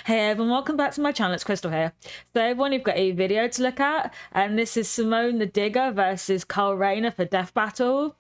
Hey everyone, welcome back to my channel. It's Crystal here. So everyone, you've got a video to look at, and this is Simone the Digger versus Rayner for Death Battle.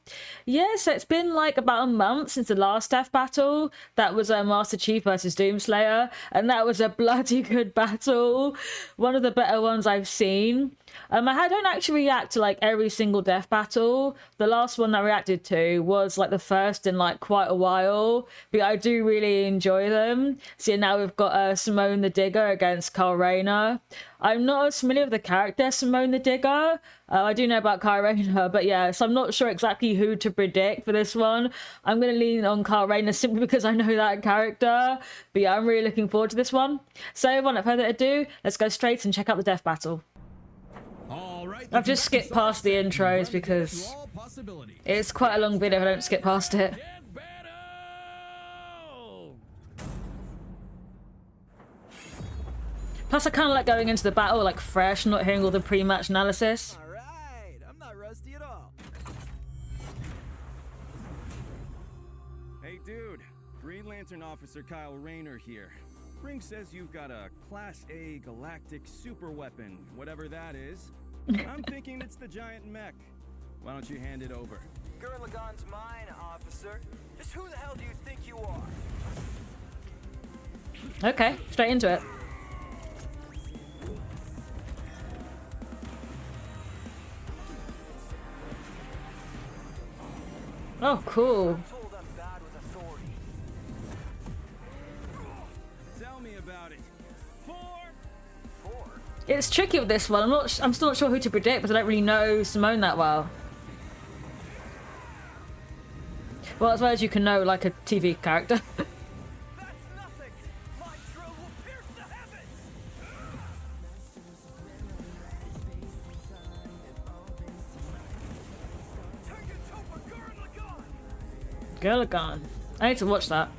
Yeah, so it's been like about a month since the last Death Battle. That was Master Chief versus Doomslayer, and that was a bloody good battle. One of the better ones I've seen. I don't actually react to like every single death battle. The last one I reacted to was like the first in like quite a while, but I do really enjoy them. So now we've got Simone the Digger against Rayner. I'm not as familiar with the character Simone the Digger. I do know about Rayner, but yeah, so I'm not sure exactly who to predict for this one. I'm going to lean on Rayner simply because I know that character. But yeah, I'm really looking forward to this one. So without further ado, let's go straight and check out the death battle. I've just skipped past the intros because it's quite a long video if I don't skip past it. Plus I kind of like going into the battle like fresh, not hearing all the pre-match analysis. Alright, I'm not rusty at all. Hey dude, Green Lantern Officer Kyle Rayner here. Ring says you've got a Class A galactic super weapon, whatever that is. I'm thinking it's the giant mech. Why don't you hand it over? Gurren Lagann's mine, officer. Just who the hell do you think you are? Okay, straight into it. Oh, cool. I'm told I'm bad with authority. Tell me about it. Four? It's tricky with this one. I'm still not sure who to predict because I don't really know Simone that well. Well, as well as you can know like a TV character. That's nothing! My drill will pierce the heavens! Take it, Topa, Gurren Lagann! Lagann. I need to watch that.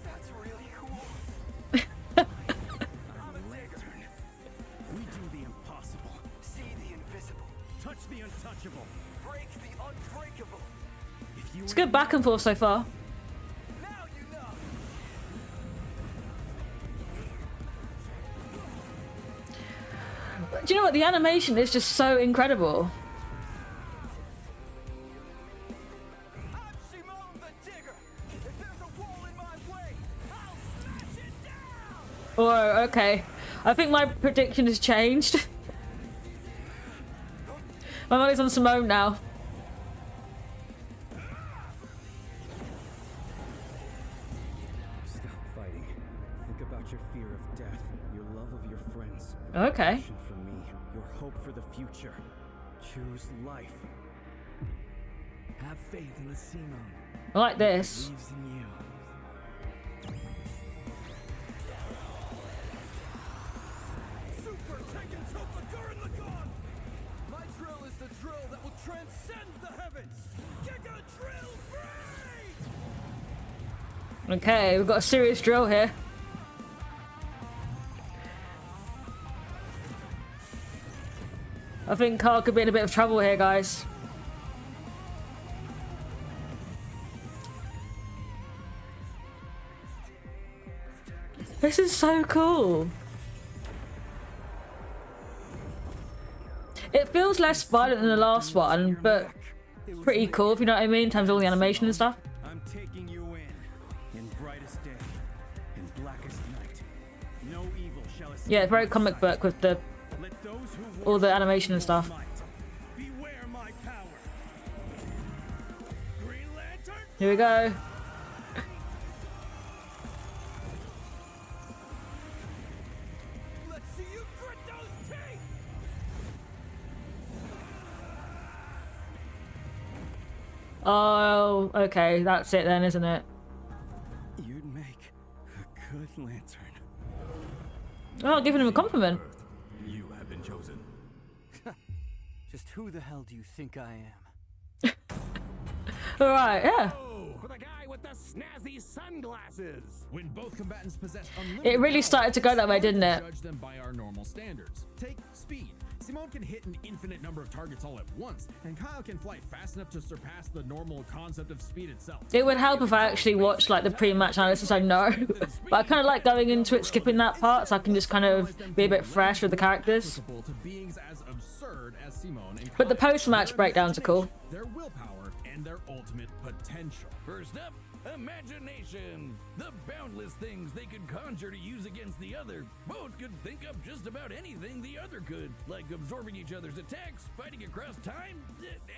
That's really cool. I'm a lantern. We do the impossible. See the invisible. Touch the untouchable. Break the unbreakable. If you It's good back and forth so far. Now you know! Do you know what? The animation is just so incredible. I'm Simone the Digger! If there's a wall in my way, I'll smash it down! Oh, okay. I think my prediction has changed. My money's on Simone now. Stop fighting. Think about your fear of death, your love of your friends. Okay. Passion for me, your hope for the future. Choose life. Have faith in the Simone. I like this. Believes in you. Super Tekken Topa Gurren Lagann! My drill is the drill that will transcend the heavens! Giga Drill Break! Okay, we've got a serious drill here. I think Carl could be in a bit of trouble here, guys. This is so cool. It feels less violent than the last one, but pretty cool, if you know what I mean, in terms of all the animation and stuff. I'm taking you in brightest day, in blackest night. No evil shall escape. Yeah, very comic book with the Let those who all the worship animation and your stuff. might beware my power. Green Lantern. Here we go. Let's see you grit those teeth! Oh, okay, that's it then, isn't it? You'd make a good lantern. Oh, giving him a compliment. You have been chosen. Just who the hell do you think I am? Alright, yeah. For the guy with the snazzy sunglasses. When both combatants possess unlimited It really power, started to go that way, it's hard didn't to it? Judge them by our normal standards. Take speed. Simone can hit an infinite number of targets all at once, and Kyle can fly fast enough to surpass the normal concept of speed itself. It would help if I actually watched like the pre-match analysis, I know. But I kind of like going into it, skipping that part, so I can just kind of be a bit fresh with the characters. To beings as absurd as Simone and But the Kyle. post-match Their breakdowns are cool. Their willpower and their ultimate potential. First up, imagination. The boundless things they could conjure to use against the other. Both could think up just about anything the other could, like absorbing each other's attacks, fighting across time,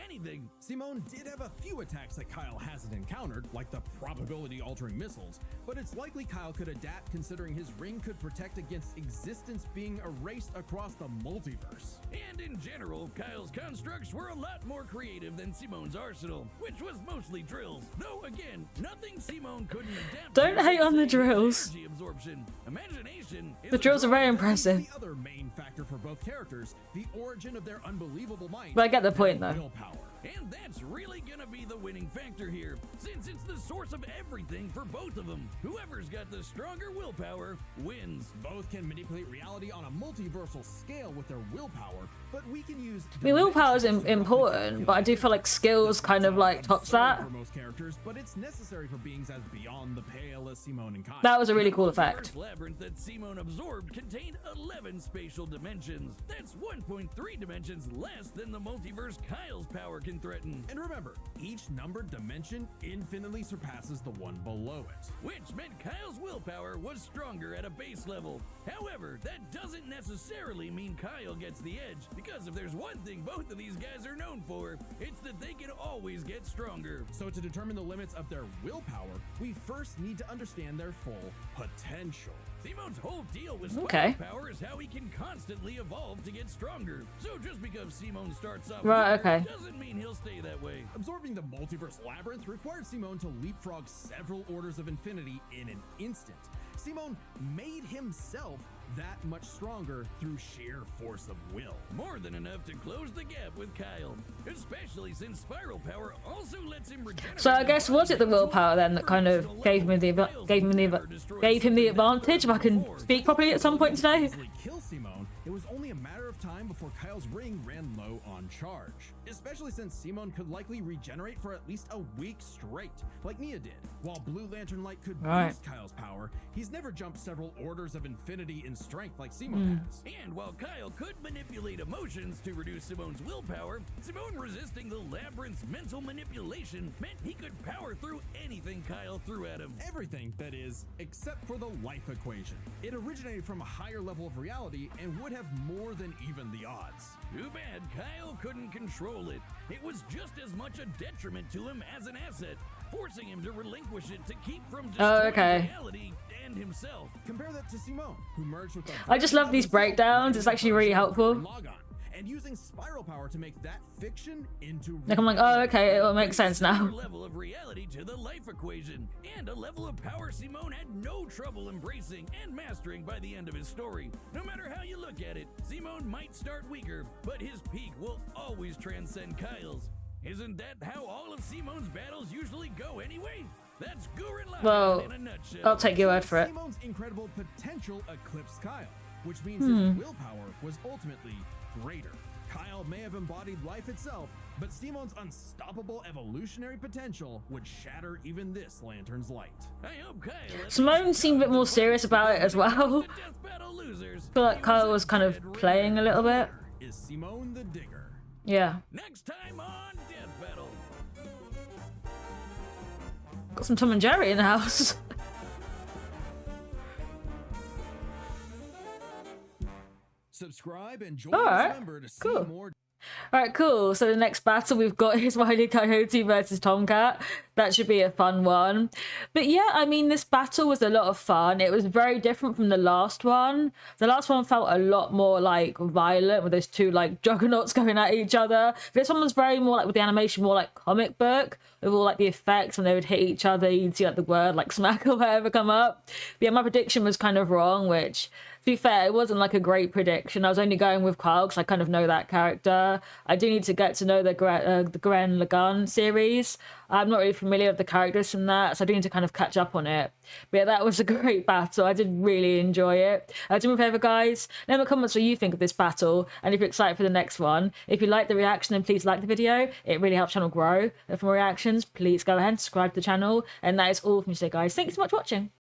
anything. Simone did have a few attacks that Kyle hasn't encountered, like the probability-altering missiles, but it's likely Kyle could adapt considering his ring could protect against existence being erased across the multiverse. And in general, Kyle's constructs were a lot more creative than Simone's arsenal, which was mostly drills. Though again, nothing Simone couldn't adapt to. Don't hate on the drills. Energy absorption. Imagination is The drills are very impressive. The other main factor for both characters, the origin of their unbelievable might. But I get the point, their though. Willpower. And that's really gonna be the winning factor here, since it's the source of everything for both of them. Whoever's got the stronger willpower wins. Both can manipulate reality on a multiversal scale with their willpower, but we can use. I mean, willpower is important, but I do feel like skills kind of like tops that. For most characters, but it's necessary for beings as beyond the pale as Simone and Kyle. That was a really cool The effect. multiverse labyrinth that Simone absorbed contained 11 spatial dimensions. That's 1.3 dimensions less than the multiverse Kyle's power can threaten. And remember, each numbered dimension infinitely surpasses the one below it. Which meant Kyle's willpower was stronger at a base level. However, that doesn't necessarily mean Kyle gets the edge, because if there's one thing both of these guys are known for, it's that they can always get stronger. So to determine the limits of their willpower, we first need to understand their full potential. Simone's whole deal with Okay. spiral power is how he can constantly evolve to get stronger. So just because Simone starts off Right, weak okay. doesn't mean he'll stay that way. Absorbing the multiverse labyrinth required Simone to leapfrog several orders of infinity in an instant. Simone made himself that much stronger through sheer force of will. More than enough to close the gap with Kyle, especially since spiral power also lets him regenerate. So I guess was it the willpower then that kind of gave him the advantage? If I can speak properly at some point today. Easily kill Simone, it was only a matter of time before Kyle's ring ran low on charge. Especially since Simone could likely regenerate for at least a week straight, like Nia did. While Blue Lantern Light could Right. boost Kyle's power, he's never jumped several orders of infinity in strength like Simone has. And while Kyle could manipulate emotions to reduce Simone's willpower, Simone resisting the labyrinth's mental manipulation meant he could power through anything Kyle threw at him. Everything, that is, except for the life equation. It originated from a higher level of reality and would have more than even the odds. Too bad Kyle couldn't control it. It was just as much a detriment to him as an asset, forcing him to relinquish it to keep from destroying okay. reality and himself. Compare that to Simone, who merged with the I just love these breakdowns. It's actually really helpful. Lagann, and using spiral power to make that fiction into Like I'm like, oh, okay, it will make sense A now. level of reality to the life equation, and a level of power Simone had no trouble embracing and mastering by the end of his story. No matter how you look at it, Simone might start weaker, but his peak will always transcend Kyle's. Isn't that how all of Simone's battles usually go anyway? That's Gurren Lagann Well, in a nutshell. I'll take your word for it. Simone's incredible potential eclipsed Kyle, which means his willpower was ultimately greater. Kyle may have embodied life itself, but Simone's unstoppable evolutionary potential would shatter even this lantern's light. I hope Kyle Simone seemed a bit more serious about it as well. The death battle losers. I feel like Kyle was kind of playing a little bit. Is Simone the Digger? Yeah. Next time on Death Battle. Got some Tom and Jerry in the house. Subscribe and join Alright, us member to see cool. more. Alright, cool. So the next battle we've got is Wile E. Coyote versus Tomcat. That should be a fun one. But yeah, I mean, this battle was a lot of fun. It was very different from the last one. The last one felt a lot more like violent with those two like juggernauts going at each other. This one was very more like with the animation, more like comic book, with all like the effects when they would hit each other. You'd see like the word like smack or whatever come up. But yeah, my prediction was kind of wrong, which be fair, it wasn't like a great prediction. I was only going with Carl because I kind of know that character. I do need to get to know the Gurren Lagann series. I'm not really familiar with the characters from that, so I do need to kind of catch up on it. But yeah, that was a great battle. I did really enjoy it. Do me a favour, guys. Let me know in the comments what you think of this battle and if you're excited for the next one. If you like the reaction, then please like the video. It really helps the channel grow. And for more reactions, please go ahead and subscribe to the channel. And that is all from me today, guys. Thank you so much for watching.